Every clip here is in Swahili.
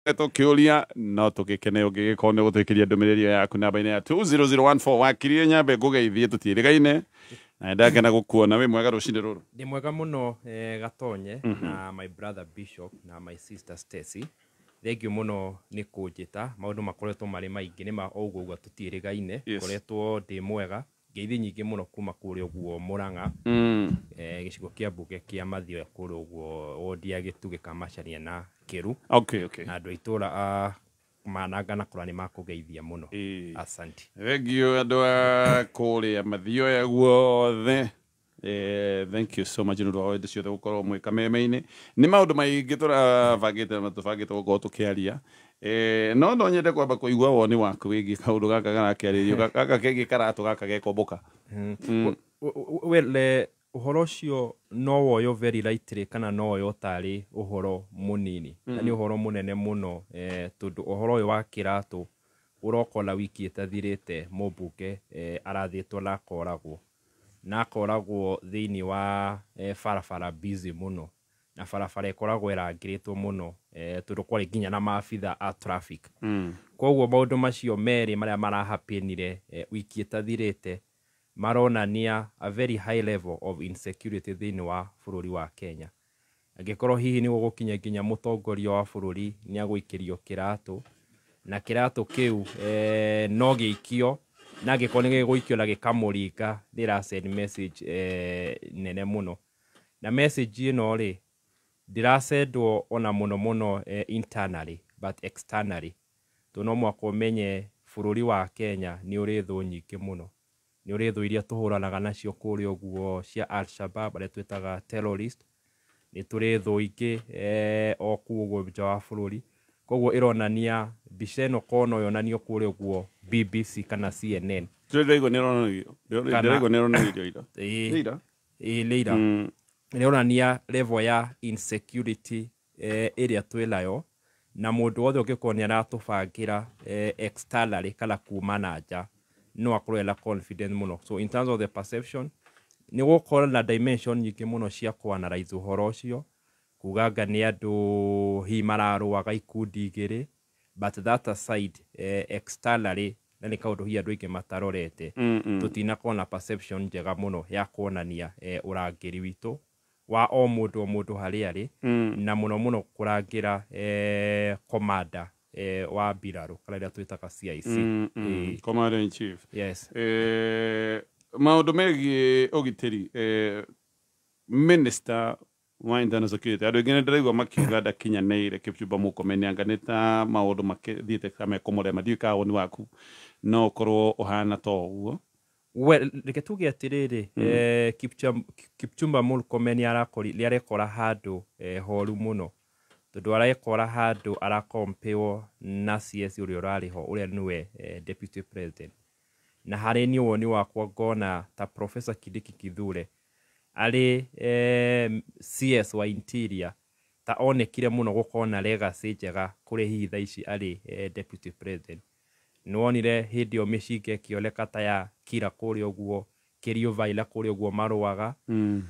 tukiuria no tugikene ungigikorwo ni gutwikiria ndumiriri yaku namba-ini ya 20014 wakirie nyambe ngugeithie tutirigaine na ndakena gukuona wi mwega rucindi ruru Ndi mwega muno Gatonye na my brother Bishop na my sister Stacy. Thengiũ muno nĩ kũnjĩta maũndũ makoretwo marĩ maingĩ nĩ ma ũguo tũtiĩrĩgaine koretwo ndĩ mwega ngeithi nyingĩ muno kuma kũrĩa ũguo Mũrang'a gĩcigo kĩa mbunge kĩa Mathioya kũrĩa ũguo wodi ya Gĩtugĩ Kamacharia na Kĩru na andũ a itũra mananga na kũrĩa nĩ makũgeithia muno asante. Thengiũ andũ a kũrĩa Mathioya guothe thank you so much nĩ ũndũ wa wendo ciothe gũkorwo mwĩ kameme-inĩ nĩ maũndũ maingĩ tũbangĩte gũkorwo tũkĩaria no nyende kwamba kũigua woni waku wĩgiĩ kaũndũ gaka garakĩarĩrio gaka kengĩ karatũ gaka gekomboka. Well, ũhoro ũcio no woyo very lightly kana no woyo tarĩ ũhoro mũnini na nĩ ũhoro mũnene mũno tondũ ũhoro ũyũ wa kĩratũ ũrokona wiki ĩtathirĩte mũmbunge arathĩtwo na akoragwo thĩinĩ wa barabara busy muno na barabara ĩkoragwo ĩrangĩrĩtwo muno tondũ kwarĩ nginya na maabitha a traffic. Koguo maũndũ macio merĩ marĩa marahapenire wiki ĩtathirĩte maronania a very high level of insecurity thĩinĩ wa bũrũri wa Kenya. Angĩkorwo hihi nĩ gũgũkinya nginya mũtongoria wa bũrũri nĩ agũikĩrio kĩratũ na kĩratũ kĩu no gĩikio na angĩkorwo nĩ gĩgũikio na gĩkamũringa ndĩra send message nene muno na message ĩno rĩ ndĩrasendwo ona muno internally but externally tondũ no mwaka ũmenye bũrũri wa Kenya nĩ ũrĩ thũ nyingĩ muno, nĩ ũrĩ thũ iria tũhũranaga nacio kũrĩa ũguo cia Al-Shabaab arĩa twĩtaga terrorist, nĩ tũrĩ thũ ingĩ o kũu ũguo nja wa bũrũri. Koguo ĩronania mbica ĩno korwo yonanio kũrĩa ũguo BBC kana CNN. Ndĩraigua nĩ ĩronanirio ira. Ĩronania level ya insecurity ĩrĩa twĩnayo na mũndũ wothe ũngĩkorwo nĩ aratũbangĩra externally kana kuma na nja no akorwo ena confidence muno. So in terms of the perception nĩ gũkorwo na dimension nyingĩ muno cia kũanalyze ũhoro ũcio kuganga nĩ andũ hihi mararũaga ikundi igĩrĩ but that aside externally na nĩ kaũndũ hihi andũ aingĩ matarorete tũtinakorwo na perception njega muno ya kuonania ũrangĩri witũ wa o mũndũ harĩa arĩ na muno kũrangĩra commander wa mbirarũ kana rĩrĩa twĩtaga CIC commander in chief. Yes. Maũndũ megiĩ ũgitĩri minister wa internal security andũ aingĩ nĩ ndĩraigua makiuga ndakinyanĩire Kipchumba Murkomen anga nĩ ta maũndũ mathiĩte kama kũmũrema ndiũĩ woni waku no ũkorwo ũhana ta ũguo. Well, reke tuge atĩrĩrĩ Kipchumba Murkomen nĩ arekora handũ horu muno tondũ arekora handũ arakompewo na CS ũrĩa ũrarĩ ho ũrĩa nĩwe deputy president na harĩ niĩ woni wakwa ngona ta Professor Kindiki Kithure arĩ CS wa interior ta onekire muno gũkorwo na legacy njega kũrĩ hihi thaa ici arĩ deputy president. Nĩwonire hĩndĩ ĩyo mĩcinga ĩkĩoneka ta ya kira kũrĩa ũguo Kerio Vaila kũrĩa ũguo marũaga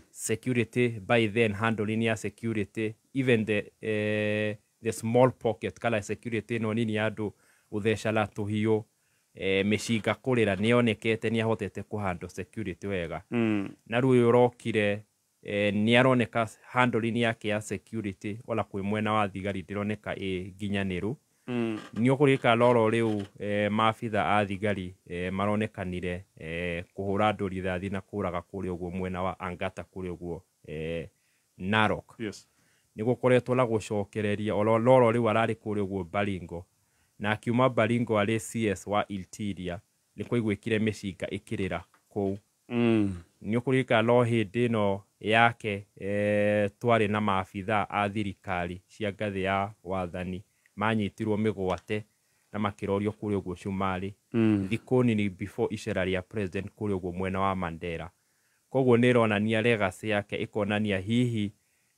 security by then handling ya security even the small pocket kana security ĩno nini ya andũ gũthecana tũhiũ mĩcinga kũrĩra nĩonekete nĩ ahotete kũhandle security wega na rĩu ũrokire nĩ aroneka handling yake ya security ona kwĩ mwena wa thigari ndĩroneka nginyanĩru. Nĩ ũkũrĩka roro rĩu maabitha a thigari maronekanire kũhũra andũ rithathi na kũraga kũrĩa ũguo mwena wa Angata kũrĩa ũguo Narok. Nĩ gũkoretwo na gũcokereria roro rĩu ararĩ kũrĩa ũguo Baringo na akiuma Baringo arĩ CS wa interior nĩ kũigwĩkire mĩcinga ĩkĩrĩra kũu. Nĩ ũkũrĩka no hĩndĩ ĩno yake twarĩ na maabitha a thirikari cia ngathĩ ya wathani manyitirwo mĩgwate na makĩrorio kũrĩa ũguo Cumarĩ thikũ nini before icera rĩa president kũrĩa ũguo mwena wa Mandera. Koguo nĩ ĩronania legacy yake ĩkonania hihi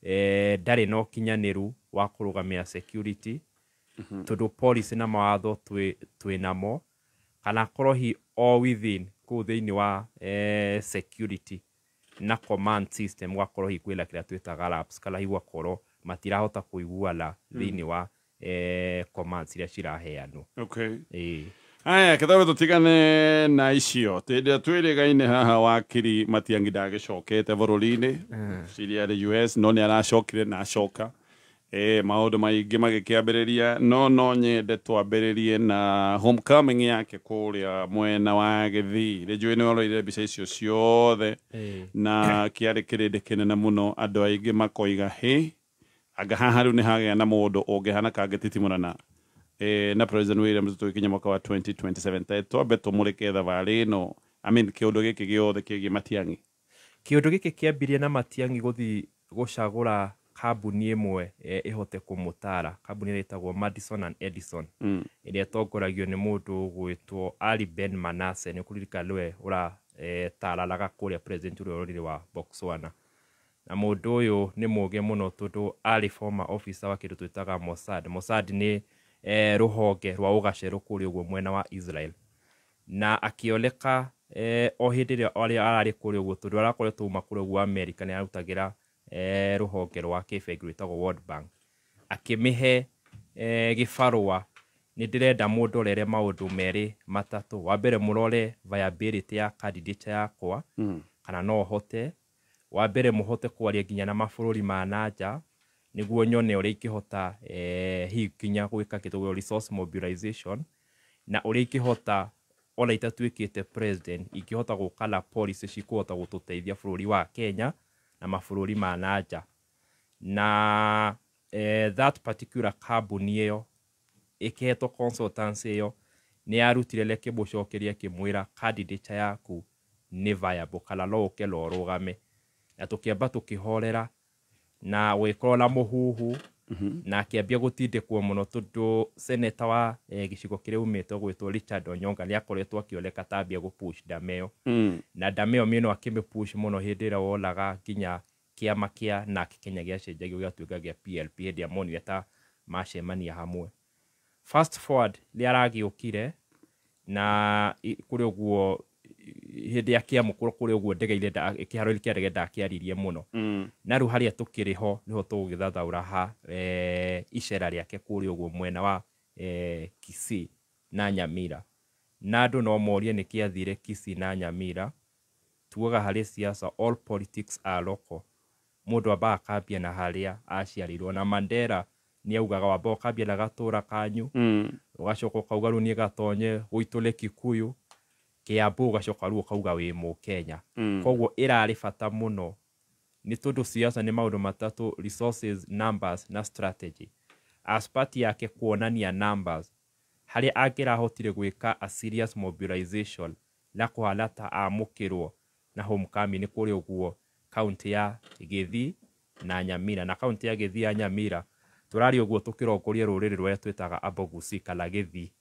ndarĩ na ũkinyanĩru wa kũrũgamia security tondũ policy na mawatho twĩnamo kana korwo hihi all within kũu thĩinĩ wa security na command system gwakorwo hihi kwĩna kĩrĩa twĩtaga lapse kana hihi gwakorwo matirahota kũiguana thĩinĩ wa commands iria ciraheanwo. Okay. Ĩĩ. Aya kethabe tutigane na icio tĩrĩa twĩrĩgaine haha wakiri Matiang'i ndagĩcokete bũrũri-inĩ ciria arĩ US no nĩ aracokire na acoka maũndũ maingĩ magĩkĩambĩrĩria no nyende twambĩrĩrie na homecoming yake kũrĩa mwena wa Gĩthii rĩnjũĩ nĩ ũrorire mbica icio ciothe na kĩarĩ kĩrĩndĩ kĩnene mũno andũ aingĩ makoiga anga haha rĩu nĩ hagĩa na mũndũ ũngĩhana kangĩtitimũrana na President William Ruto ikinya mwaka wa 2027 twambe tũmũrĩke thabarĩ ĩno kĩũndũ gĩkĩ gĩothe kĩgiĩ Matiang'i. Kĩũndũ gĩkĩ kĩambirie na Matiang'i gũthiĩ gũcagũra kambuni ĩmwe ĩhote kũmũtara, kambuni ĩrĩa ĩtagwo Madison and Edison ĩrĩa ĩtongoragio nĩ mũndũ ũgwĩtwo Ali Ben Manasseh, nĩ kũririkana nĩwe ũratararaga kũrĩa president ũrĩa ũrorire wa Botswana. Na mũndũ ũyũ nĩ mũũgĩ mũno tondũ arĩ former officer wa kĩndũ twĩtaga Mossad. Mossad nĩ rũhonge rwa ũgacerũ kũrĩa ũguo mwena wa Israel. Na akĩoneka o hĩndĩ ĩrĩa ararĩ kũrĩa ũguo tondũ arakoretwo uma kũrĩa ũguo Amerika nĩ arutagĩra rũhonge rwa kĩbengi rwĩtagwo World Bank. Akĩmĩhe gĩbarũa nĩ ndĩrenda mũndorere maũndũ merĩ matatũ. Wa mbere mũrore viability ya candidate yakwa kana no hote. Wa mbere mũhote kwaria nginya na mabũrũri ma nanja nĩguo nyone ũrĩa ingĩhota hikinya gwĩka kĩndũ resource mobilization na ũrĩa ingĩhota ona itatuĩkĩte president ingĩhota gũka na policy cikũhota gũtũteithia bũrũri wa Kenya na mabũrũri ma nanja. Na that particular kambuni ĩyo ĩkĩhetwo consultancy ĩyo nĩ yarutire reke mũcokeria kĩmwĩra candidate yaku nĩ viable kana no ũke na ũrũgame. Na tũkĩamba tũkĩhorera na gwĩkorwo na mũhuhu na akĩambia gũtindĩkwo mũno tondũ senator wa gĩcigo kĩrĩa umĩte gwĩtwo Richard Onyonga nĩ akoretwo akĩoneka tambia gũpush ndama ĩyo. Na ndama ĩyo mĩno akĩmĩpush mũno hĩndĩ ĩrĩa wonaga nginya kĩama kĩa NARC Kenya gĩacenjagio gĩatuĩka gĩa PLP hĩndĩ ĩrĩa monire ta macemania hamwe. Fast forward nĩ aragĩũkire na kũrĩ ũguo hĩndĩ ya kĩamũkũrwo kũrĩ ũguo ndege-inĩ kĩharo-inĩ kĩa ndege ndakĩaririe mũno. Na rĩu harĩa tũkĩrĩ ho nĩho tũgũgĩthathaũra ha icera rĩake kũrĩ ũguo mwena wa Kisii na Nyamira. Na andũ no morie nĩ kĩathire Kisii na Nyamira. Tuoga harĩ siasa all politics are local. Mũndũ ambaga akambia na harĩa aciarirwo. Na Mandela nĩ augaga wamba ũkambia na gatũra kanyu ũgacoka ũkauga rĩu niĩ gatonye gwitũ nĩ Kikuyu, Kiambu ũgacoka rĩu ũkauga wĩ Mũkenya. Koguo ĩrarĩ bata mũno nĩ tondũ siasa nĩ maũndũ matatũ: resources, numbers na strategy. As party yake kuonania numbers harĩa angĩrahotire gwĩka a serious mobilization na kũhana ta amũkĩrwo na homecoming nĩ kũrĩ ũguo kaunti ya Gĩthii na Nyamira. Na kaunti ya Gĩthii ya Nyamira tũrari ũguo tũkĩrongoria rũrĩrĩ rũrĩa twĩtaga Abogusi kana Gĩthii.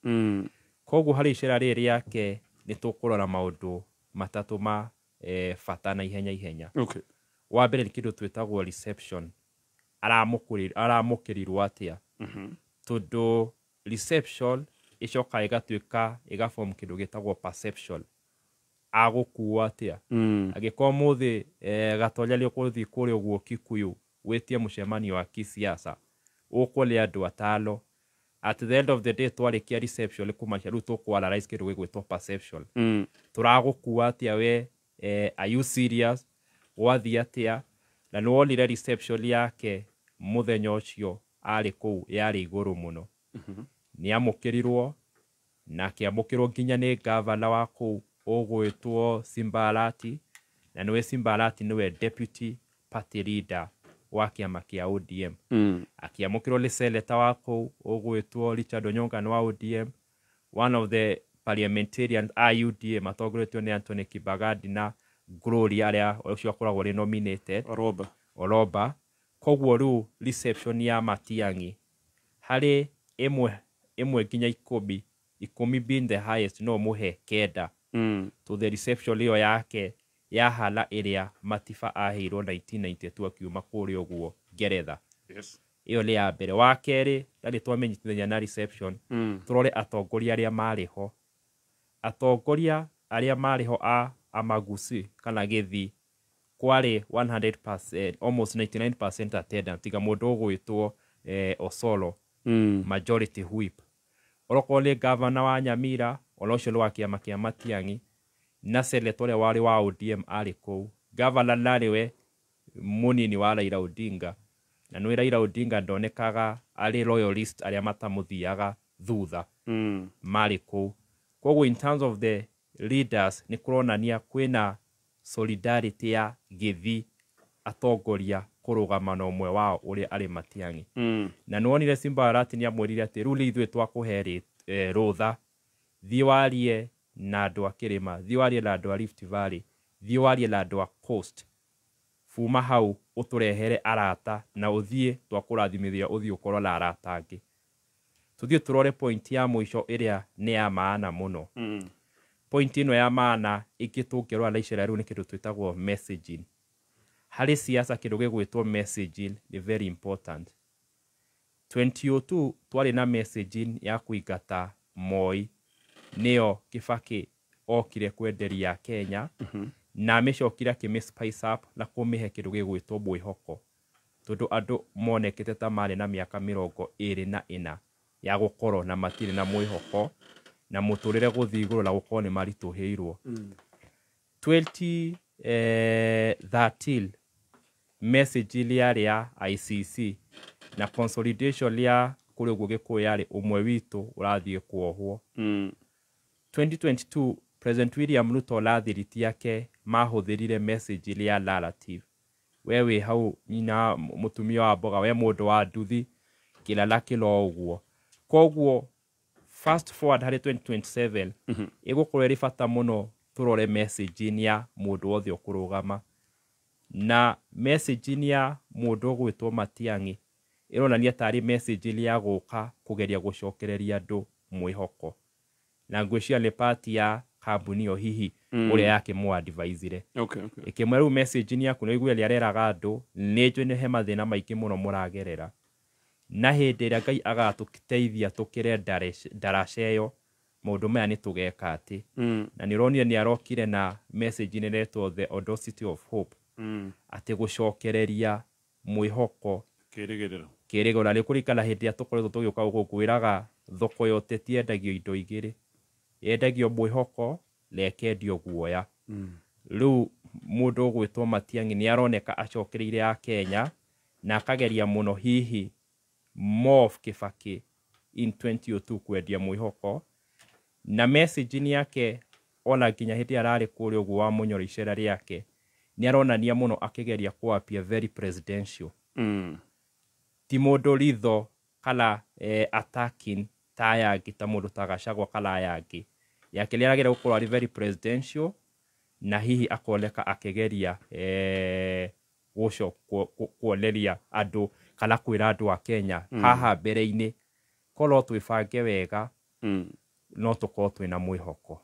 Koguo harĩ icera rĩrĩ rĩake nĩ tũkũrora maũndũ matatũ ma bata na ihenya. Okay. Wa mbere nĩ kĩndũ twĩtagwo reception. Aramũkĩrirwo atĩa? Tondũ reception ĩcoka ĩgatuĩka ĩgaform kĩndũ gĩtagwo perception. Agũkuo atĩa? Agĩkorwo mũthĩ gatonya rĩ ũgũthiĩ kũrĩa ũguo Kikuyu wĩtie mũcemanio wa kisiasa ũkwo nĩ andũ atano. At the end of the day twarĩkia reception nĩ kũmacia rĩu tũkũanalyze kĩndũ gĩgwĩtwo perception. Tũragũkua atĩa we, are you serious? Wathiĩ atĩa? Na nĩ wonire reception yake mũthenya ũcio arĩ kũu yarĩ igũrũ mũno. Nĩ amũkĩrirwo na akĩamũkĩrwo nginya nĩ gavana wa kũu ũgwĩtwo Simba Arati. Na nĩwe Simba Arati nĩwe deputy party leader wa kĩama kĩa ODM. Akĩamũkĩrwo nĩ senator wa kũu ũgwĩtwo Richard Onyonga wa ODM. One of the parliamentarians a UDM atongoretio nĩ Anthony Kibagandi na Gloria arĩa ũcio akoragwo rĩ nominated Oroba. Koguo rĩu reception ya Matiang'i harĩ ĩmwe nginya ikũmi being the highest no mũhe kenda. To the reception ĩyo yake yahana ĩrĩa Matiba aheirwo 1992 akiuma kũrĩa ũguo Ngeretha. Ĩyo nĩ ya mbere. Wa kerĩ yarĩ twamenyithania na reception tũrore atongoria arĩa marĩ ho. Atongoria arĩa marĩ ho a Magusi kana Gĩthii kwarĩ 100%, almost 99% attendance tiga mũndũ ũgwĩtwo Osolo majority whip oroko le governor wa Nyamira olosho wa kiama kia Matiang'i na senator wale wa ODM aliko governor nariwe munini wa Raila Odinga na no Raila Odinga ndonekaga ali loyalist aria matamuthiaga thutha maliko koguo in terms of the leaders ni kuronania kwina solidarity ya githi atongoria kurugama na umwe wao uri ari Matiang'i na nuonire Simba Arati ni amwirire ati ruli ithwe twakuheri rutha thiwarie na andu akirima thiwarie na andu a Rift Valley thiwarie na andu a Coast fuma hau uturehere arata na uthie twakurathimithia uthie ukorwo na arata angi tuthie turore point ya mwisho iria ni ya maana muno point ino ya maana ikitungerwa na icera riu ni kindu twitagwo messaging hari siasa kindu gigwitwo messaging ni very important 2002 twari na messaging ya kuigata Moi neo Kibaki okire kwenderia Kenya na amecokira kimi spice up na kumihe kindu gigwitwo mwihoko tondu andu monekete ta mari na miaka 24 ya gukorwo na matire na mwihoko na muturire guthiguru na gukorwo ni marituhirwo 2013 message ile ya ICC na consolidation ya kuri gugiko yari umwe witu urathie kuohwo 2022 President William Ruto lathiriti yake mahuthirire message ile ya narrative wewe hau nyina mutumia wa boga we mundu wa nduthi kilala kilo uguo koguo fast forward hari 2027 igukorwo ri fata muno turore message ya mundu wothe okurugama na message ya mundu gwitwo Matiang'i ironania tari message ile ya guka kugeria gucokereria andu mwihoko na ngwishia le party ya kambuni o hihi uri yake mu advisire ikimweru message ni yaku no igwe liareraga andu nejo ne hema thina maiki muno muragerera na hindi ria Ngai agatukiteithia tukire darasheyo mundu maya ni tugeka ati na nironia ni arokire na message ni retwo the audacity of hope ati gucokereria mwihoko kirigiro na rikurikana hindi atukoretwo tugiuka gukwiraga thoko yote tiendagio indo igiri yendagio mwihoko lekendio guoya riu mundu gwitwo Matiang'i ni aroneka acokereire ya Kenya na akageria muno hihi Mof Kibaki in 2002 kwendia mwihoko na message ni yake ona ginya hindi arari kuri ugu wa munyoro icera riake ni aronania muno akigeria kuapia very presidential ti mundu ritho kala attacking taya gita mundu tagacagwa kala yake yake liragira gukorwo ari very presidential na hihi akoleka akigeria gusho kuoleria andu kana kwira andu a Kenya haha mbere-ini kolo twibange wega no tukorwo twina mwihoko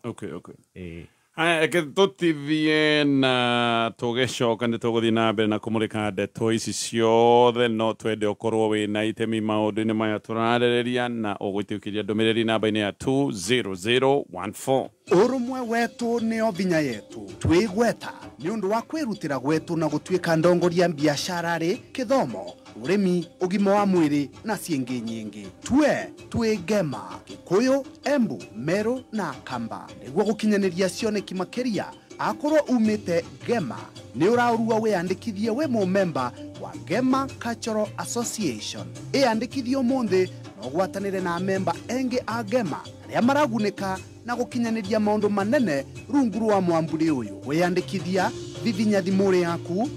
eke tutithie na tugecoka ni tuguthie na mbere na kumurika ndeto ici ciothe no twende ukorwo wina itemi maundu-ini maya turarereria na ugwitiukiria ndumiriri namba-ini ya 20014 urumwe wetu nio vinya yetu twigweta ni undu wa kwirutira gwetu na gutuika ndongoria biashara ri kithomo urimi ugimo wa mwiri na ciengi nyingi twigema Kikuyu Embu Meru na Kamba niguo gukinyaniria cioneki makiria akorwo umite Gema ni uraurua wiyandikithie we member wa Gema Cultural Association iyandikithio munthi no gwatanire na member engi a Gema aria maragunika na gukinyaniria maundu manene rungu rwa mwamburi uyu wiyandikithia vivinya thimuri yaku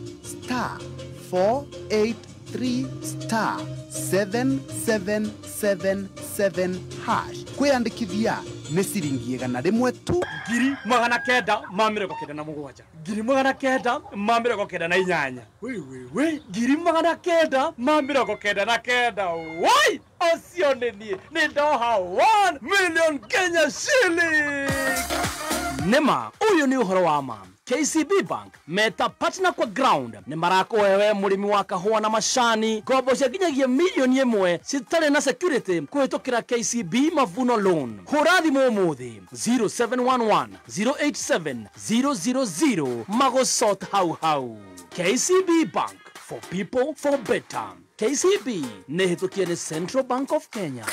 *483*777# kwiyandikithia ni ciringi 100 tu 997 998 we 999 wai ocio ni ndoha 1 million Kenya shillings nema uyu ni uhoro wa ma KCB Bank meta partner kwa ground ni marako wewe murimi wa kahua na mashani gobo cia nginyagia milioni 1 citare na security kuhitokira KCB Mavuno Loan hurathi muthi 0711 087 000 magosot hau KCB Bank for people for better KCB nĩ hĩtũkie nĩ Central Bank of Kenya.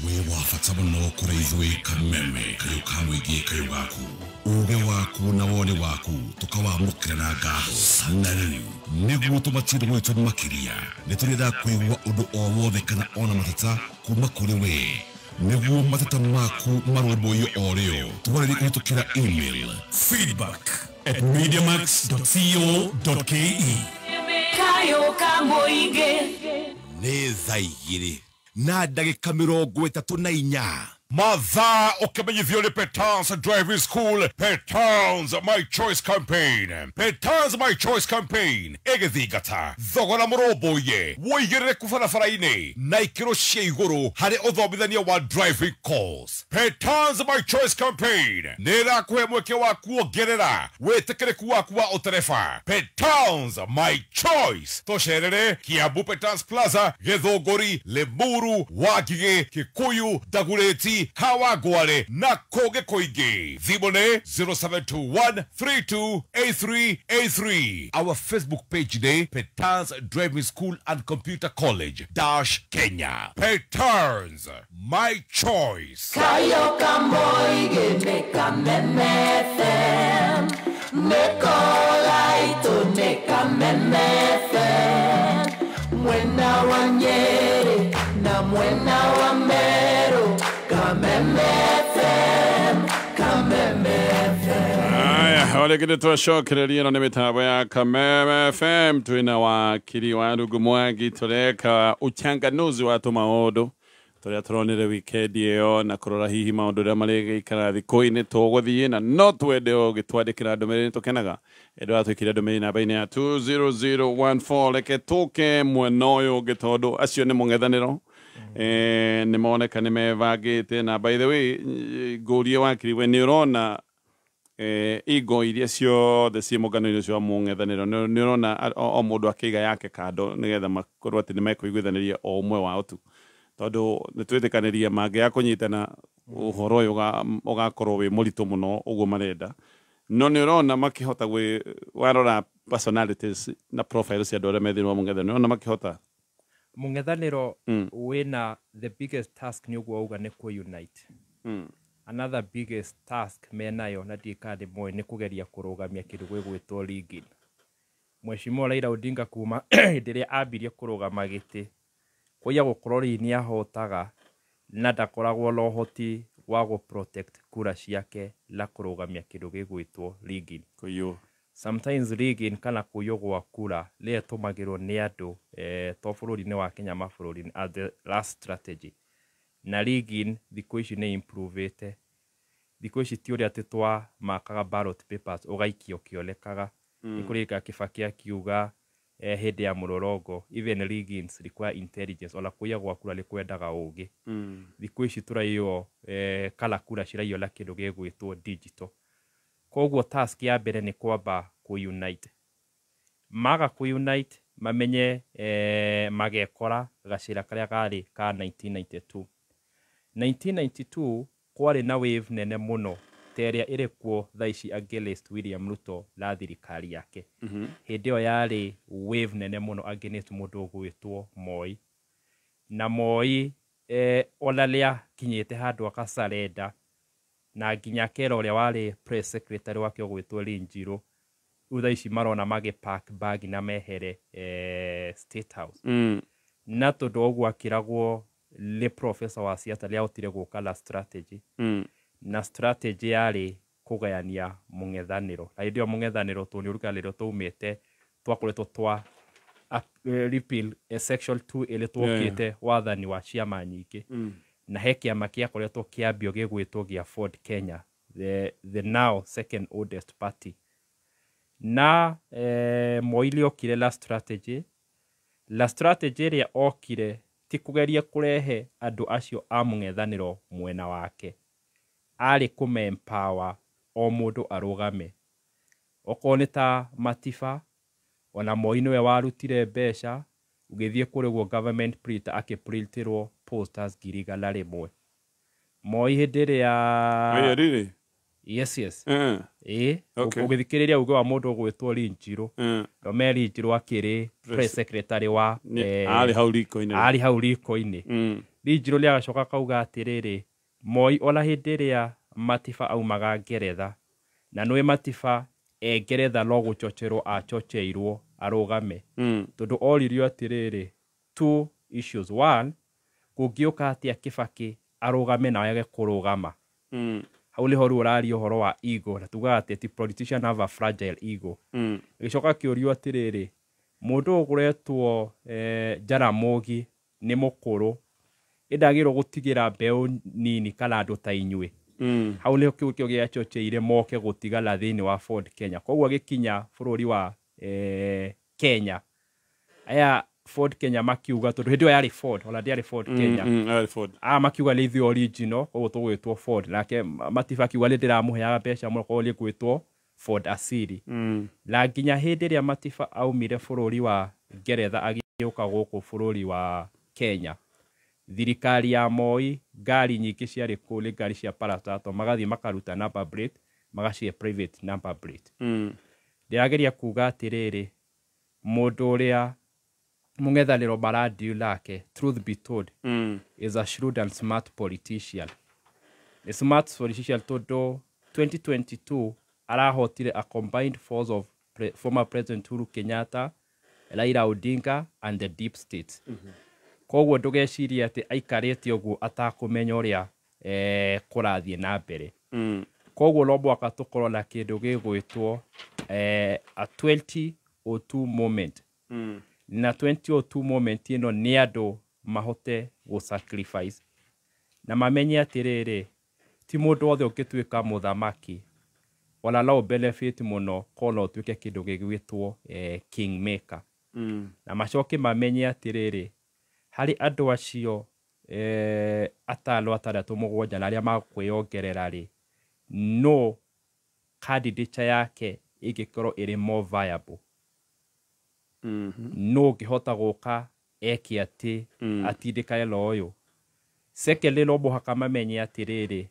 We wafata muno kuri ithui Kameme kayo kamwigi kayo gaku uge waku na wone waku tukawamukira na ngaho sanani niguo tumatire mwitu makiria niturida kwigwa undu o wothe kana ona matata kuma kuri we niguo matata maku marumbuyo oreo tuwariri kuhitukira email feedback@mediamax.co.ke kayo kamwigi ni thaigiri na ndagika 34 Mathaa ukimenyithio ni Petans Driving School. Petans My Choice Campaign. Petans My Choice Campaign igithingata thogora muromboye woigirire kubarabara-ini na ikiro cia iguru hari uthomithania wa driving course. Petans My Choice Campaign nira kuhe mweke wa kuongerera witikireku waku wa utereba. Petans My Choice tocerere Kiambu Petans Plaza, Githunguri, Limuru, Wangige, Kikuyu, Dagureti, Kawagware na Koge Koige. Thimone 0721328383. Our Facebook page today, Petans Driving School and Computer College Kenya. Petans My Choice. kayo kamoige neka memefem mekola ito neka memefem mwena wa Nyeri na mwena wa Meru Aya, ole kide twashokereria no nimitambo ya Kameme FM twina wakiri wa ndugu Mwangi tureka uchanganuzi wa maundu turia turonire weekend iyo na kurora hihi maundu ria marigikara thiko-ini tuguthie na no twende o gitwandikira ndumiriri tukenaga endu atwikire ndumiriri namba-ini ya 20014 reke tuke mwena uyu gitondu acio ni mung'ethaniro ni moneka ni mevangite na by the way ngurie wakiri we ni urona igo iria ciothe ci mungano-ini cio mung'ethaniro ni urona o mundu akiga yake kando nigetha makorwo ati ni mekuiguithaniria o umwe wao tu tondu ni twitikaniriia mange ya kunyitana uhoro uyu ugakorwo wi muritu muno uguo marenda no ni urona makihota gwi warora personalities na profiles ya dore methirwo mung'ethaniro ona makihota mung'ethaniro wina the biggest task ni uguo uga ni ku unite another biggest task menayo na ndikadi moy ni kugeria kurugamia kindu gwigwitwo rigging. Mheshimiwa Raila Odinga kuma ndiria ambirie kurugama giti kuya gukorwo ni ahotaga na ndakoragwo na uhoti wa gu protect kura ciake la kurugamia kindu gigwitwo rigging. kuyo Sometimes rigging kana kuyogwa kura le tumagirwo ni andu to bururi-ini wa Kenya mabũrũri as the last strategy na rigging thikũ ici ni improvete. Thikũ ici ti uria twa makaga ballot papers ugaikio kiolekaga ni kurika Kibaki akiuga hĩndĩ ya mũrũrongo even riggings require intelligence ona kuyagwa kura likwendaga ugi. Thikũ ici turaiywo kala kura ciraiywo la kindu gigwitwo digital. Koguo task ya mbere ni kwamba ku unite. Maga ku unite mamenye magekora gacira karia gari ka 1992. 1992 kwari na wave nene muno teria irikuo thaici against William Ruto la thirikari yake. Hindi yo yari wave nene muno against mundu gwitwo Moi. Na Moi ona lia kinyete handu akasarenda na nginya kera uria wari press secretary wake gwitwo Linjiru utha ici marona mage pack bag na mehere State House. Na tondu oguo akiragwo le professor wa siasa lia utire guka la strategy na strategy yari kugayania mung'ethaniro na ndio mung'ethaniro tuni urukaliro tumite twakoretwo twa repeal section 2 ile twokite wathani wa ciama nyingi na he kiama kiakoretwo kiambio gigwitwo gia Ford Kenya, the now second oldest party. Na Moi okire la strategy iria okire ti kugeria kurehe andu acio a mung'ethaniro mwena wake, ari kumempower o mundu arugame. Okorwo ni ta Matiba ona Moi niwe warutire mbeca ugithie kurigwo government printer akiprintirwo posters 100,000. Moi hindi ria Yes. Okay. Ugithikiriria ugo wa mundu gwitwo Linjiru. Ndo Linjiru akiri press secretary wa ali hau riko-ini. Linjiru ni agacoka kauga atiriri Moi ona hindi ria Matiba aumaga Ngeretha na nwe Matiba Ngeretha no guchocherwo achocheirwo arugame tondu oririo atiriri two issues. One, kungiuka atia Kibaki arugame na yage kurugama. Hau niho riu uraria uhoro wa ego na tugaga ati politician have a fragile ego. Gicoka kiurio atiriri mundu uguretwo Jaramogi ni mukuru indagirwo gutigira mbeu nini kana andu ta inyui. Hau niho kiu giachocheire moke gutigala thiini wa Ford Kenya. Koguo agikinya bururi wa Kenya aya Ford Kenya makiuga tondu hindi yari Ford ona ndiari Ford Kenya makiuga ni the original koguo tugwitwo Ford nake Matiba akiuga ndiramuheaga mbeca muno koguo gwitwo Ford asiri. Na nginya hindi ria Matiba aumire bururi wa Ngeretha agiuka guku bururi wa Kenya, thirikari ya Moi ngari nyingi ciari kuli ngari cia parastato magathi makaruta number plate magacie private number plate. Ndirageria kuga atiriri mundu uria mungethaniro baradi lake truth be told is a shrewd and smart politician. A smart politician todo 2022 arahotire a combined force of former President Uhuru Kenyatta, Raila Odinga and the deep state. Koguo ndugeciria ati aikarite uguo atakumenya uria kurathie na mbere. Koguo no mwaka tukorwo na kindu gigwitwo a 2002 moment. Na 2002 moment ino ni andu mahote go sacrifice na mamenye atiriri ti mundu othe ukituika muthamaki ona no benefit muno kono tuike kindu gigwitwo kingmaker. Na macoke mamenye atiriri hari andu acio atano ataratu mugwanja na aria makwiyongerera ri no candidate yake igikorwo iri more viable. No gihota guka eki ati atindikae loyo. Secondly no muhaka mamenye atiriri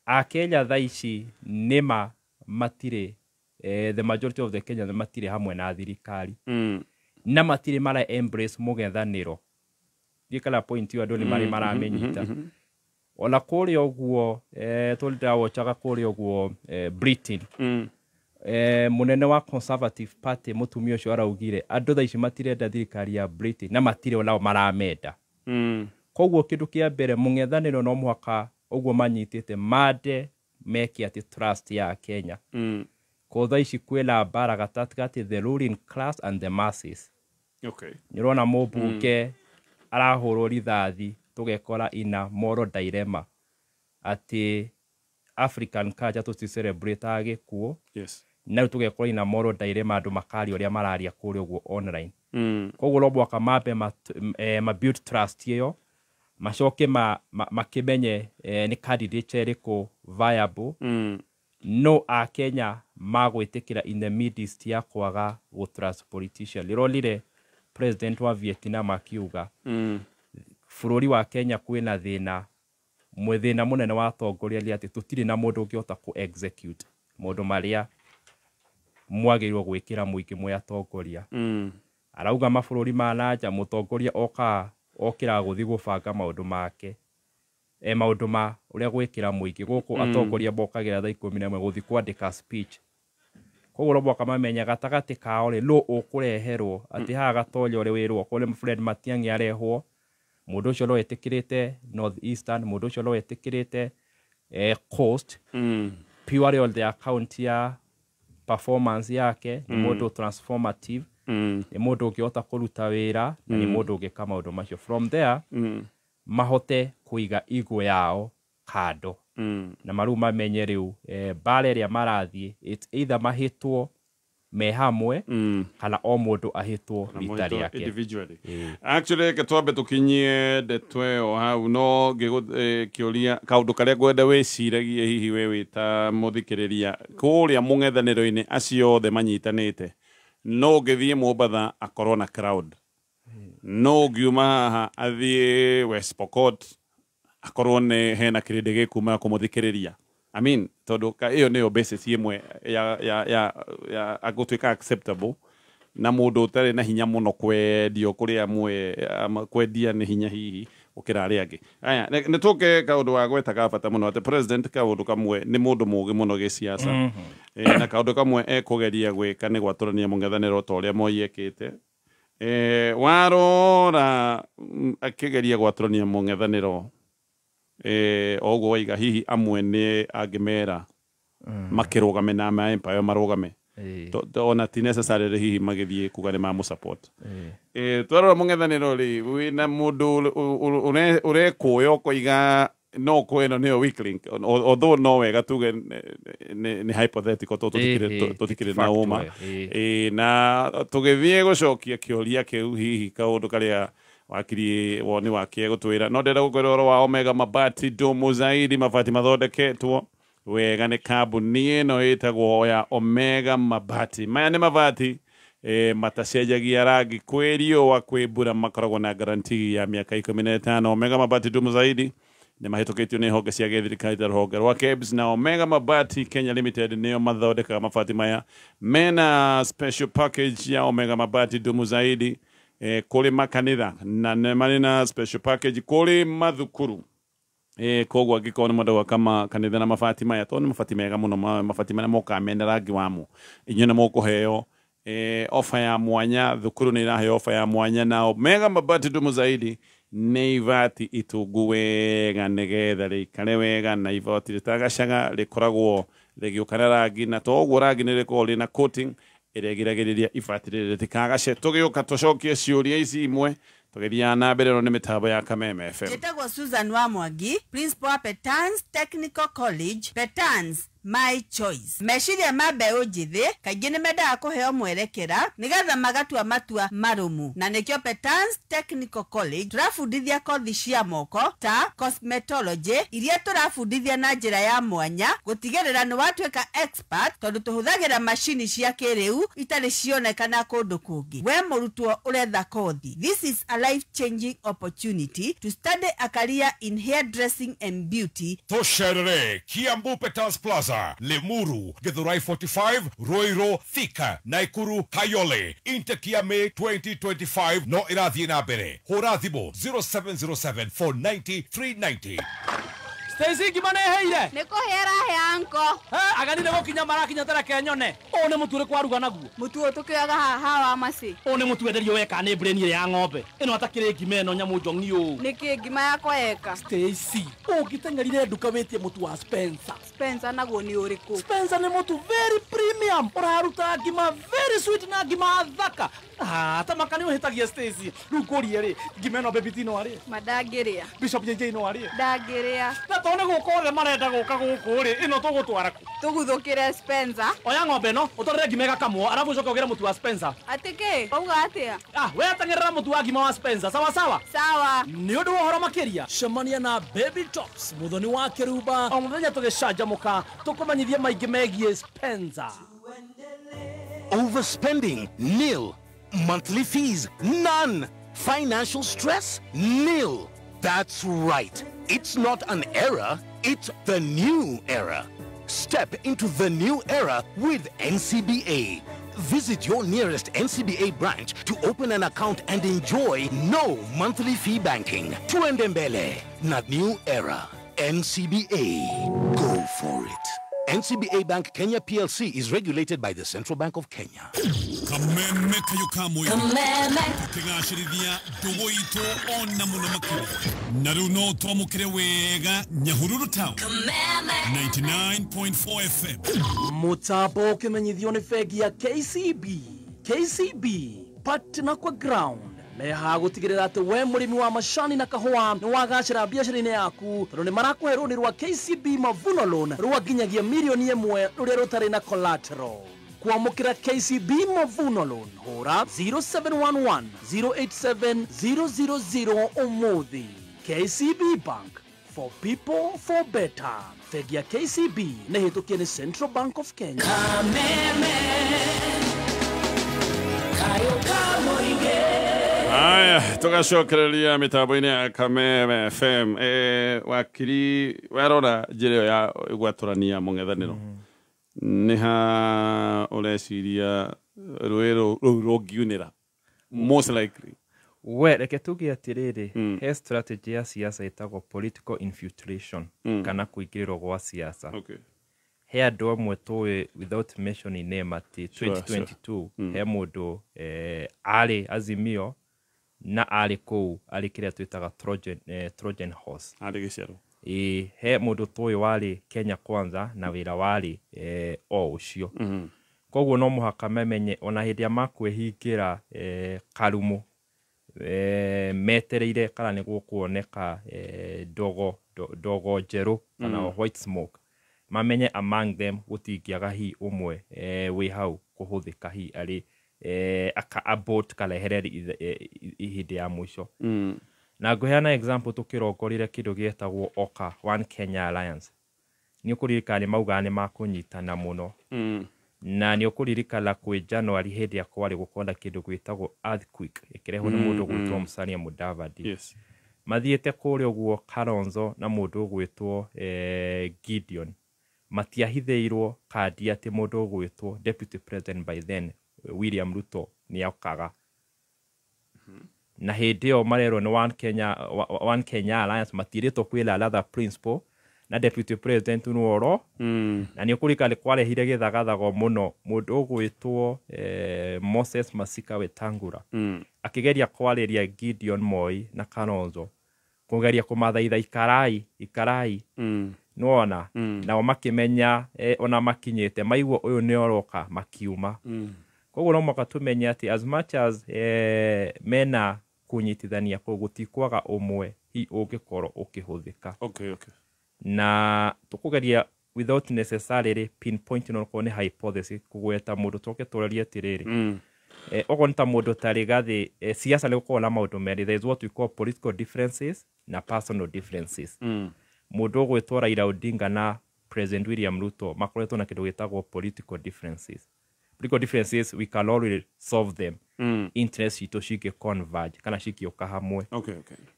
Akenya thaici nima matire the majority of the Kenyans matire hamwe na thirikari na matire mara embrace mugethaniro. Dikala point yu andu ni mari maramenyita ona kuri oguo tolida wochaga kuri oguo Britain munene wa Conservative Party mutumio cio araugire andu thaici matirenda thirikari ya Britain na matire onao maramenda. Koguo kindu kia mbere mungethaniro no muhaka oguo manyitite made meki ati trust ya Kenya. Ko thaici kwela bara gatatigati the ruling class and the masses. Nirona mubunge arahurwo rithathi tugekora ina moral dilemma ati African culture to celebrate agikuo. Na tugekora ina moral dilemma andu makari oria mararia kuri uguo online. Koguo no mwaka mabe ma build trust iyo macoke makimenye ni candidate eriko viable. No a Kenya magwitikira in the midst ya kwaga go trust politician. Lirolire president wa Vietnam akiuga bururi wa Kenya kwina thina mwethina munene wa tongoria li ati tutiri na mundu ungiota ku execute mundu maria mwagirwo gwikira muiki moya tongoria. Arauga mabururi manaja mutongoria okira guthi gubanga maundu make maundu ma uria gwikira muiki guku atongoria bokagira thaa 11 guthi kwandika speech. Koguo robo mamenya gatagati kao ri lo ukureherwo ati haga gatonya uri wirwo ko le Fred Matiang'i arehwo mundu ucio no etikirite North Eastern, mundu ucio no etikirite Coast purely on the account ya performance yake ni mundu transformative. Ni mundu ukiota kuruta wira na ni mundu ugika maundu macio. From there mahote kuiga ego yao kado na maru mamenye riu bare ria marathie it's either mahitwo me hamwe kana o mundu ahitwo ritari yake individually. Actually ketwabe tukinyie detwe o hau no kiuria kaundu karia gwenda wiciragie hihi wewe ta muthikiriria kuria mungethaniro-ini acio the manyitanite no githie Mombatha akorwo na crowd no giuma athie West Pokot akorwo ne hena kirinde gikuma kumuthikiriria I mean tondu iyo niyo basis imwe ya agutwika acceptable na mundu utari na hinya muno kwendio kuri amwe kwendia ni hinya hihi ukira ari angi aya ni tuke kaundu wa gweta ka bata muno ate president kaundu kamwe ni mundu mugi muno ge siasa na kaundu kamwe ekugeria gwika ni gwaturania mungethaniro toria moyekete warora akigeria gwaturania mungethaniro ogo waiga hihi amwe ni angimera makirugame na ma empire marugame ona ti necessary hihi magithie kugane ma support twarora mungethaniro ri wina mundu urekuyo koiga no kweno neo weak link although no wega tuge ni hypothetical tutikire na uma na tugithie gucokia kioria kiu hihi kaundu karia wakiri woni wakie gutwira no ndenda gukorwo wa Omega Mabati Domo zaidi mabati mathondeketwo wega ni kambuni ino itagwo ya Omega Mabati maya ni mabati matacenjagia rangi kwirio wa kwibura makoragwo na guarantee ya miaka 15 Omega Mabati Domo zaidi ni mahetoketio ni honge cia githirikari ta ruhonge rwa KEBS na Omega Mabati Kenya Limited niyo mathondekaga mabati maya mena special package ya Omega Mabati Domo zaidi kuri makanitha na marina special package kuri mathukuru kogwa gikoni madawa kama kanitha na mabati maya to ni mabati mega muno mabati mena moka mena rangi wamo inyo na moko heo offer ya mwanya thukuru ni rahe offer ya mwanya na Omega Mabati Domo zaidi neivati ituguwega negetha rikare wega na ivoti ritagashaga rikoragwo rigiukana rangi na toguo rangi ni rikori na coating iregiragiriria ifatirire tikagace tugiuka tucokie ciuria ici imwe tugithia na mbere no ni mitabo ya Kameme FM. Jetagwo Susan Wamwangi, Principal Petans Technical College, Petans My Choice. Meciria ma mbeũ njithi kaingĩ nĩ mendaga kũheo mwerekera nĩgetha magatua matua marumu na nĩkĩo Petans Technical College tũrabundithia kothi cia moko ta cosmetology iria tũrabundithia na njĩra ya mwanya gũtigĩrĩra nĩ watuĩka expert tondũ tũhũthagĩra macini cia kĩrĩu itarĩ cionekana kũndũ kũngĩ. We mũrutwo ũretha kothi, this is a life-changing opportunity to study a career in hairdressing and beauty. Tosherere Kiambu Petans Plaza Lemuru, Githurai 45, Roiro, Thika, Naikuru, Kayole, Intekiame 2025, no irathi na bere. Horathibo 0707 490 390. Stacy gimana heire? Niko hera he anko. Aganire gokinya marakinya tera kenyone. One muture kwaruga naguo. Mutuo tukiaga haha wa masi. One mutu enderio weka ni brain ile ya ng'ombe. Ino atakire ngime no nyamu jongi o. Niki ngima yakwa eka. Stacy, ugitengarire nduka wetie mutu wa Spencer. Spencer naguo ni uriku. Spencer ni mutu very premium. Uraruta ngima very sweet na ngima thaka. Hata makani uhitagia Stacy. Rukorie ri, ngima no baby tino ari. Madagiria. Bishop JJ no ari. Dagiria. Tone gukore marenda guka gukuri ino tugutwara ku tuguthukire Spencer oya ng'ombe no utorere ngimega kamwo arabu ucoke ugere mutu wa Spencer atike auga atia we atangerera mutu wa ngima wa Spencer sawa sawa sawa ni undu wohoro makiria cemania na Baby Tops muthoni wa Kiruba o muthenya tugicanjamuka tukumanyithie maingi megie Spencer. Overspending? Nil. Monthly fees? None. Financial stress? Nil. That's right. It's not an era, it's the new era. Step into the new era with NCBA. Visit your nearest NCBA branch to open an account and enjoy no monthly fee banking. Tuendembele, not new era. NCBA. Go for it. NCBA Bank Kenya PLC is regulated by the Central Bank of Kenya. Kameme kayo kamoy. Kameme. Tingashirithia dogo ito ona muno makire. Naruno tomukire wega Nyahururu Town. Kameme. 99.4 FM. Mutabo kimenyithio ni fegi ya KCB. KCB partner kwa ground. Meha gutigirira ati we murimi wa mashani na kahua ni wagacira biashara-ini yaku tondu ni marakuhe runi rwa KCB Mavuno Loan rwa nginyagia milioni 1 ruria rutari na collateral. Kuamukira KCB Mavuno Loan hura 0711 087 000 umuthi. KCB Bank, for people for better. Fegi ya KCB na hitukia ni Central Bank of Kenya. Kameme kayo kamoige Aya, tugacokereria mitambo-ini ya Kameme FM. Wakiri werora njĩra ya gwaturania mũng'ethanĩro nĩ ha ũreciria rũĩ rũngiunĩra most likely? We reke tuge atiriri he strategy ya siasa itagwo political infiltration kana kuingĩrĩrwo gwa siasa. Okay. He andũ amwe tũĩ without mentioning name ati 2022 he mũndũ arĩ Azimio na arĩ kũu arĩ kĩrĩa twĩtaga Trojan horse. Arĩ gĩcero. He mũndũ tũĩ warĩ Kenya Kwanza na wĩra warĩ o ũcio. Koguo no mũhaka memenye ona hĩndĩ ya makwĩhingĩra Karumu metereire kana nĩguo kuoneka dogo njerũ kana white smoke. Mamenye among them gũtingĩaga hi ũmwe wĩ hau kũhũthĩka hi arĩ abort kalehereri hĩndĩ ya mũico. Na ngũheana example tũkĩrongorire kĩndũ gĩetagwo OKA, One Kenya Alliance. Nĩ ũkũririkana nĩ maugaga nĩ makũnyitana mũno. Na nĩ ũkũririkana kwĩ January hĩndĩ ya kwarĩ gũkorwo na kĩndũ gwĩtagwo earthquake ĩkĩrehwo nĩ mũndũ gwĩtwo Musalia Mudavadi. Yes. Mathiĩte kũrĩa ũguo Kalonzo na mũndũ gwĩtwo Gideon. Matiahithĩirwo kandi atĩ mũndũ gwĩtwo Deputy President by then William Ruto nĩ aukaga. Na hĩndĩ ĩyo marerwo nĩ One Kenya Alliance matirĩtwo kwĩra another principle na Deputy President nũoro. Na nĩ ũkũririkana kwarehire gĩthagathago mũno mũndũ gwĩtwo Moses Masika Wetangula akĩgeria kwarĩria Gideon Moi na Kalonzo kũgeria kũmathaitha ikarai nona nao makĩmenya ona makinyĩte maigua ũyũ nĩ oroka makiuma. Koguo no mũhaka tũmenye atĩ as much as mena kũnyitithania kũu gũtikwaga ũmwe hi ũngĩkorwo ũkĩhũthĩka. Okay. Na tũkũgeria without necessarily pinpointing no kone hypothesis kugweta mũndũ tũke tũrarie atĩrĩrĩ. Ogo nĩ ta mũndũ tarĩ gathĩ siasa nĩ gũkorwo na maũndũ merĩ. There is what we call political differences na personal differences. Mũndũ gwĩtwo Raila Odinga na President William Ruto makoretwo na kĩndũ gĩtagwo political differences. Political differences we can already solve them. Interest citũ cingĩ converge kana cikĩũka hamwe. Okay.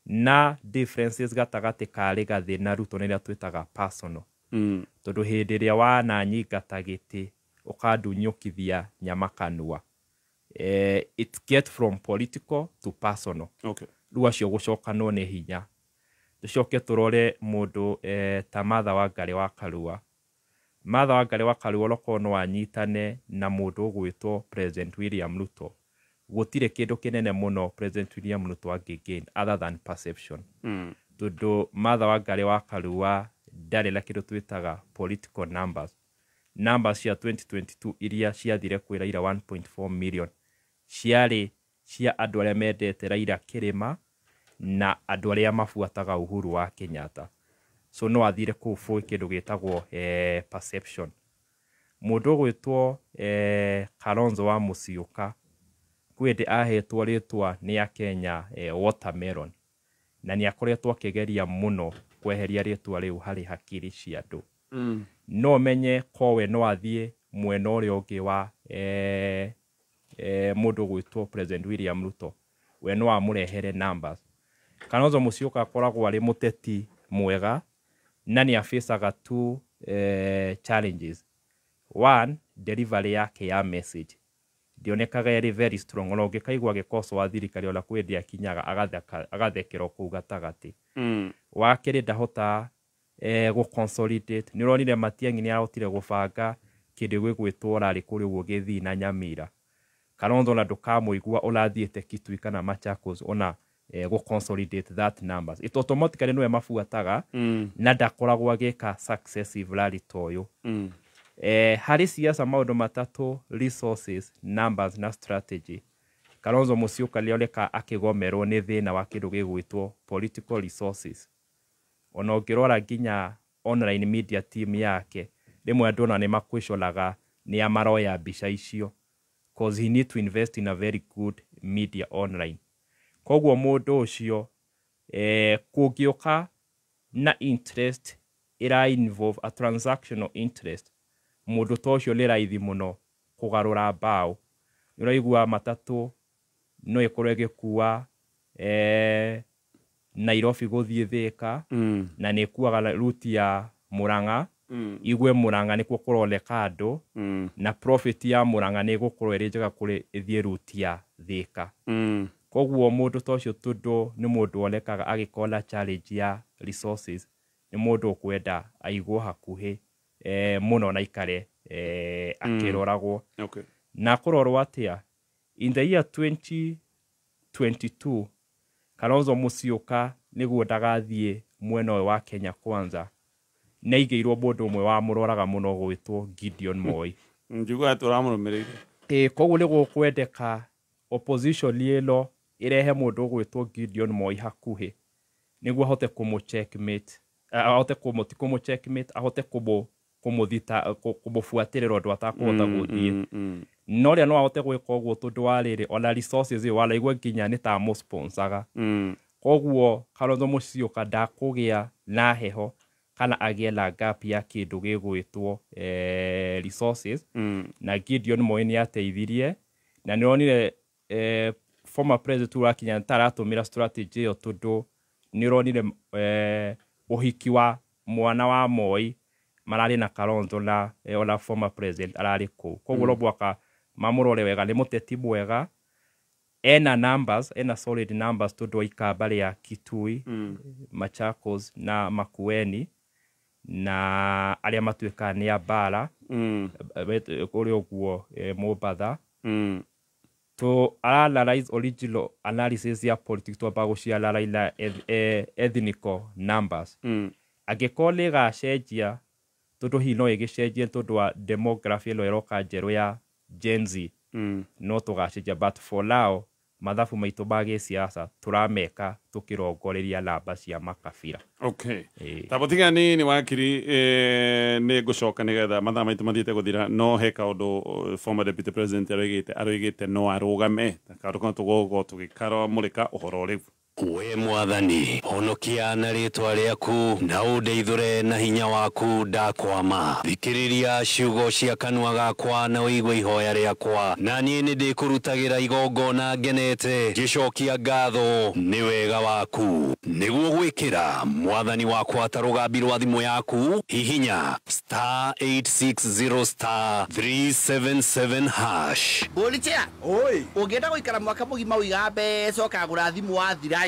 Na differences gatagatĩ karĩ gathĩ na Ruto nĩrĩa twĩtaga personal. Tondũ hĩndĩ ĩrĩa wananyingata gĩtĩ ũkandunyũkithia nyama kanua. It get from political to personal. Okay. Rĩu acio gũcokanwo nĩ hinya. Tũcoke tũrore mũndũ ta Martha Wangari wa Karua. Martha Wangari wa Karua loko no anyitane na mũndũ gwĩtwo President William Ruto. Gũtirĩ kĩndũ kĩnene mũno President William Ruto angĩgain other than perception. Tondũ Martha Wangari wa Karua ndarĩ na kĩndũ twĩtaga political numbers. Numbers cia 2022 iria ciathire kwĩ Raila 1.4 million. Ciarĩ cia andũ arĩa mendete Raila kĩrĩma na andũ arĩa mabuataga Uhuru wa Kenyatta. So no athire kũu bũi kĩndũ gĩtagwo perception. Mũndũ gwĩtwo Kalonzo wa Musyoka kwĩndĩ ahetwo rĩtwa nĩ a Kenya watermelon. Na nĩ akoretwo akĩgeria mũno kweheria rĩtwa rĩu harĩ hakiri cia andũ. No menye kowe no athiĩ mwena ũrĩa ũngĩ wa mũndũ gwĩtwo President William Ruto. We no amũrehere numbers. Kalonzo Musyoka akoragwo arĩ mũteti mwega na nĩ afacaga two challenges. One, delivery yake ya message ndionekaga ĩrĩ very strong. Ona ũngĩkaigua gĩkoco wa thirikari ona kwĩndĩ akinyaga agathekerwo kũu gatagatĩ. Wa kerĩ ndahota gũ-consolidate. Nĩ ũronire Matiang'i nĩ arahotire gũbanga kĩndũ gwĩtwo ũrarĩ kũrĩ ũguo Gĩthii na Nyamira. Kalonzo na ndũkamũigua ũrathiĩte Kitui kana Machakos ona gũ-consolidate that numbers. It automatically nĩwe mabuataga na ndakoragwo agĩka successive rally ta ũyũ. Harĩ siasa maũndũ matatũ: resources, numbers na strategy. Kalonzo Musyoka nĩoneka akĩgomerwo nĩ thĩna wa kĩndũ gĩgwĩtwo political resources. Ona ũngĩrora nginya online media team yake rĩmwe andũ ona nĩ makwĩcoraga nĩ amaroya mbica icio, cause he need to invest in a very good media online. Koguo mũndũ ũcio kũngĩũka na interest ĩra involve a transactional interest, mũndũ ta ũcio nĩ raithi mũno kũgarũra mbaũ. Nĩ ũraigua matatũ no ikorwo igikua Nairobi guthie Thika na ni kuaga route ya Murang'a igwe Murang'a nikuo kuroleka andu na profit ya Murang'a ni gukorwo iri njega kuri ithie route ya Thika koguo mundu tocio tundu ni mundu olekaga agikola challenge ya resources ni mundu kwenda aigwo hakuhi muno na ikare akiroragwo na kurorwo atia in the year 2022 Kalonzo Musyoka niguo ndagathie mwena wa Kenya Kwanza na igeirwo mundu umwe wa muroraga muno gwitwo Gideon Moi njuga turamurumirire koguo niguo kwendeka opposition lielo irehe mundu gwitwo Gideon Moi hakuhi niguo ahote kumu checkmate ahote kumu checkmate ahote kumuthita kumufuatirira ndu atakuhota guthie no ria no ahote gwika uguo tondu wariri ona resources wala igwe nginya ni ta mo sponsaga koguo Kalonzo Musyoka ndakugia na heho kana agie la gap ya kindu gigwitwo resources na Gideon Moi ni ateithirie na nironire former president wa Kenya taratumira strategy yo tondu nironire uhiki wa mwana wa Moi marari na Kalonzo na ona former president arari ku koguo robwaka mamurore wega ni muteti mwega ena numbers ena solid numbers tondu ikamba ya Kitui Machakos na Makueni na aria matuika ni abara kuri oguo Mombasa to analyze original analysis ya politics to bago cia la ethnical numbers agikole ga cenjia tondu hino igicenjia tondu wa demography lo eroka njeru ya Gen Z no tugacenjia but for now mathabu maitu bage siasa turameka tukirongoreria namba cia makabira tabotiga ni wakiri ni gucoka nigetha mathaa maitu mathiite guthira no he kaundu former deputy president aroigite no arugame kaundu kana tugogo tugikara murika uhoro riu we mwathani honokia na ritwa riaku na undeithure na hinya waku ndakwama thikiriria ciugo cia kanua gakwa na uigwe ihoya riakwa na nie ni ndikurutagira igongona ngenete gicokia ngatho ni wega waku niguo gwikira mwathani wakwa tarugambirwa thimu yaku hihinya *860*377# Ulichea oi ungenda guikara mwaka mugima uiga mbeca ukagura thimu wathira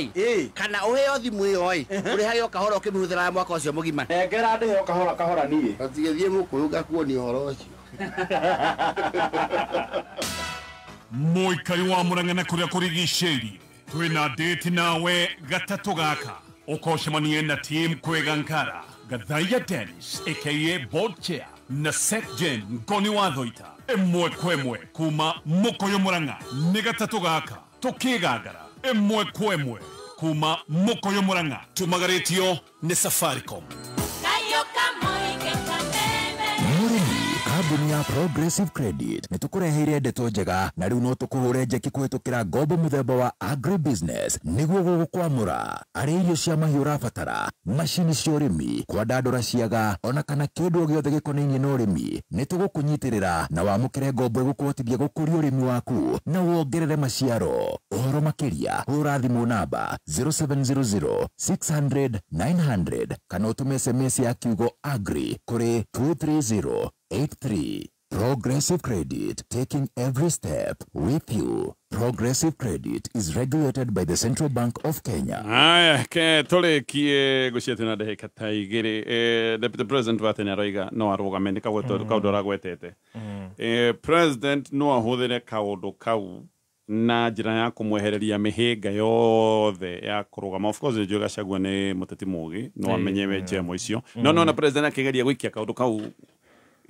kana uheo thimu iyo urihagio kahora ukimhuthira mwaka ucio mugima ngera ndiheo kahora nie atigethie mukuyuga kuoni uhoro ucio muikari wa Murang'a kuria kurigicĩirie twina date nawe gatatu gaka ukocemanie na team kwega Nkara Gathaiga Dennis aka Board Chair na Seth Jen Ngoni wa Thoita emwe kwemwe kuma Mukoyo Murang'a ni gatatu gaka tukigagara emwe kwemwe kuma Mukoyo Murang'a tumagaritio ni Safaricom kambuni ya Progressive Credit nitukureheire ndeto njega na riu no tukuhure njeki kuhitukira ngombo muthemba wa agribusiness niguo gugukwamura ari irio cia mahiu rabatara mashini cia urimi kwandandura ciaga ona kana kindu giothe gikonainie na urimi nitugukunyitirira na wamukire ngombo igukuhotithia gukuria urimi waku na wongerere maciaro uhoro makiria hura thimu namba 0700 600 900 kana utume SMS ya kiugo agri kuri 230 83. Progressive Credit, taking every step with you. Progressive Credit is regulated by the Central Bank of Kenya. Aya, ke tole kie guciete na ndeka ta igiri deputy president wa Kenya roiga no arugame ni kaundu ragwetete. President no ahuthire kaundu kau na njira ya kumwehereria mihinga yothe ya kurugama. Of course njuga Gachagua ni muteti mugi no amenyewe njemo icio no na president akigeria gwikia kaundu kau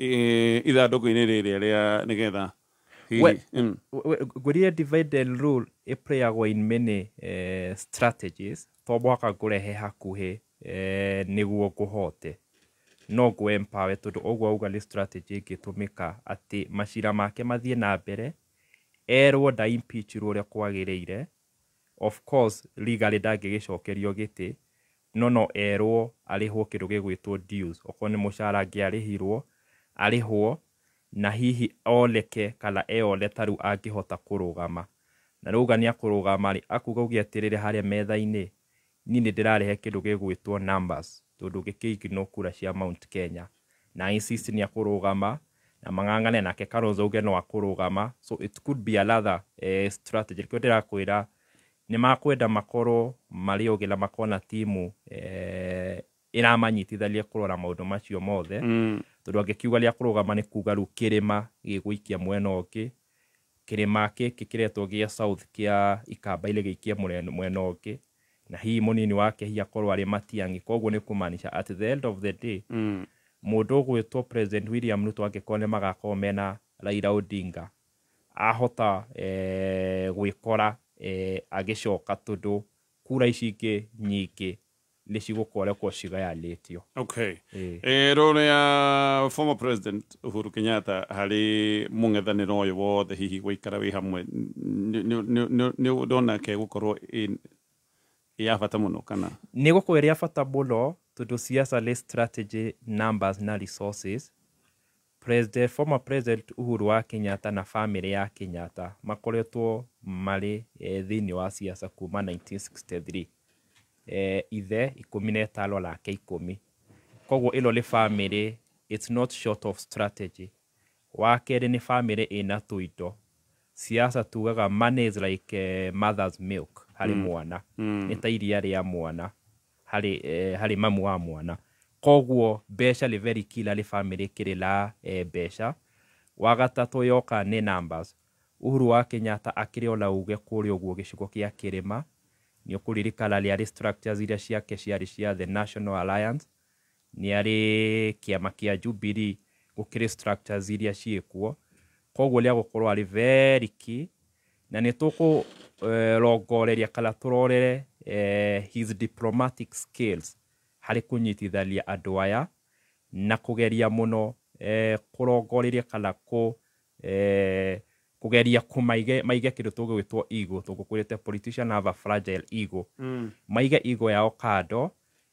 ithanduku-ini riri ria nigetha guria divide and rule iplayagwo in many strategies to bwaka kurehe hakuhi niguo kuhote no go empower tondu ogwo uga ni strategy igitumika ati macira make mathie na mbere erwo da impeach ruria kwagiriire of course legally ndagigicokerio giti no erwo arihwo kindu gigwitwo dues okoni mushara ngiarihirwo arihwo na hihi oleke kana eole taru angihota kurugama na rauga ni akurugama ri akuga ugi atirire haria metha-ini ni ndirarehe kindu gigwitwo numbers tondu gikiki no kura cia Mount Kenya na insist ni akurugama na mang'ang'ane nake Kalonzo uge no akurugama, so it could be another strategy kyo ndirakwira ni makwenda makoro mari ogila makona timu iramanyitithalia kurora maundu macio mothe tondu angikiuga ria kurugama ni kuga ru kirima giguikia mwena oki kirima kiki kiretwo gia south kia ikamba ile giikia mwena oki na hii munini wake hia korwa ari Matiang'i koguo ni kumanisha at the end of the day mundu gwitwo President William Ruto angikone magakorwo mena Raila Odinga ahota gwikora agicoka tondu kura ici ingĩ nyingĩ nĩ cigũkorekwo cigayalĩtio. Okay. Role ya former president Uhuru Kenyatta harĩ mũng'ethanĩro ũyũ wothe hihi gũikara wĩ hamwe nĩ ndona ke gũkorwo ya bata mũno kana nĩ gũkorwo ya bata mũno tondu siasa le strategy numbers na resources. Former President Uhuru wa Kenyatta na family ya Kenyatta makoretwo mari thĩinĩ wa siasa kuma 1963 ithe 15 lake 10 koguo ilo le family it's not short of strategy. Wa kerĩ ni family ina tuito siasa tugaga money is like mother's milk hari mwana ni ta iria ria mwana hari mamu wa mwana koguo besha le very killer le family kirila besha. Wa gatatu yoka ni numbers. Uhuru wa Kenyatta akiri ola uge kuri oguo gicigo kia kirima ni ukuririkana ria structures iria ciake ciari cia the National Alliance ni ari kiama kia Jubilee gukiri structures iria ciekuo koguo ria gukorwo ari very key na ni tuku rogoreria kala turorere his diplomatic skills hari kunyitithalia andu aya na kugeria muno kurongoreria kala kugeria kumaige kindu tugwitwo ego tugukwirite politician have a fragile ego maige ego yao kando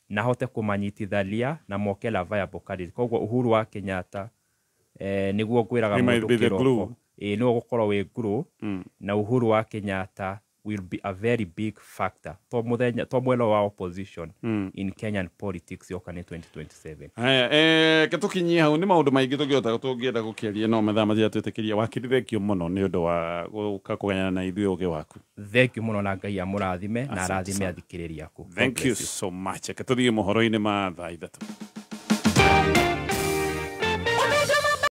na hote kumanyitithalia na mokela viable candidate. Koguo Uhuru wa Kenyatta niguo gwiraga mundu kiroko no gukorwo we guru na Uhuru wa Kenyatta will be a very big factor to mwelo wa opposition in Kenyan politics yokane 2027. Haya ketukinyia hau ni maundu maingi tungienda gukiaria no mathaa mathia twitikiria wakirithekio muno ni undu wa guka kuganyana na ithuĩ uge waku. Thank you muno na Ngai amurathime na arathime athikiriria aku. Thank you so much. Ketuthie mohoro-ini ma thaa 3.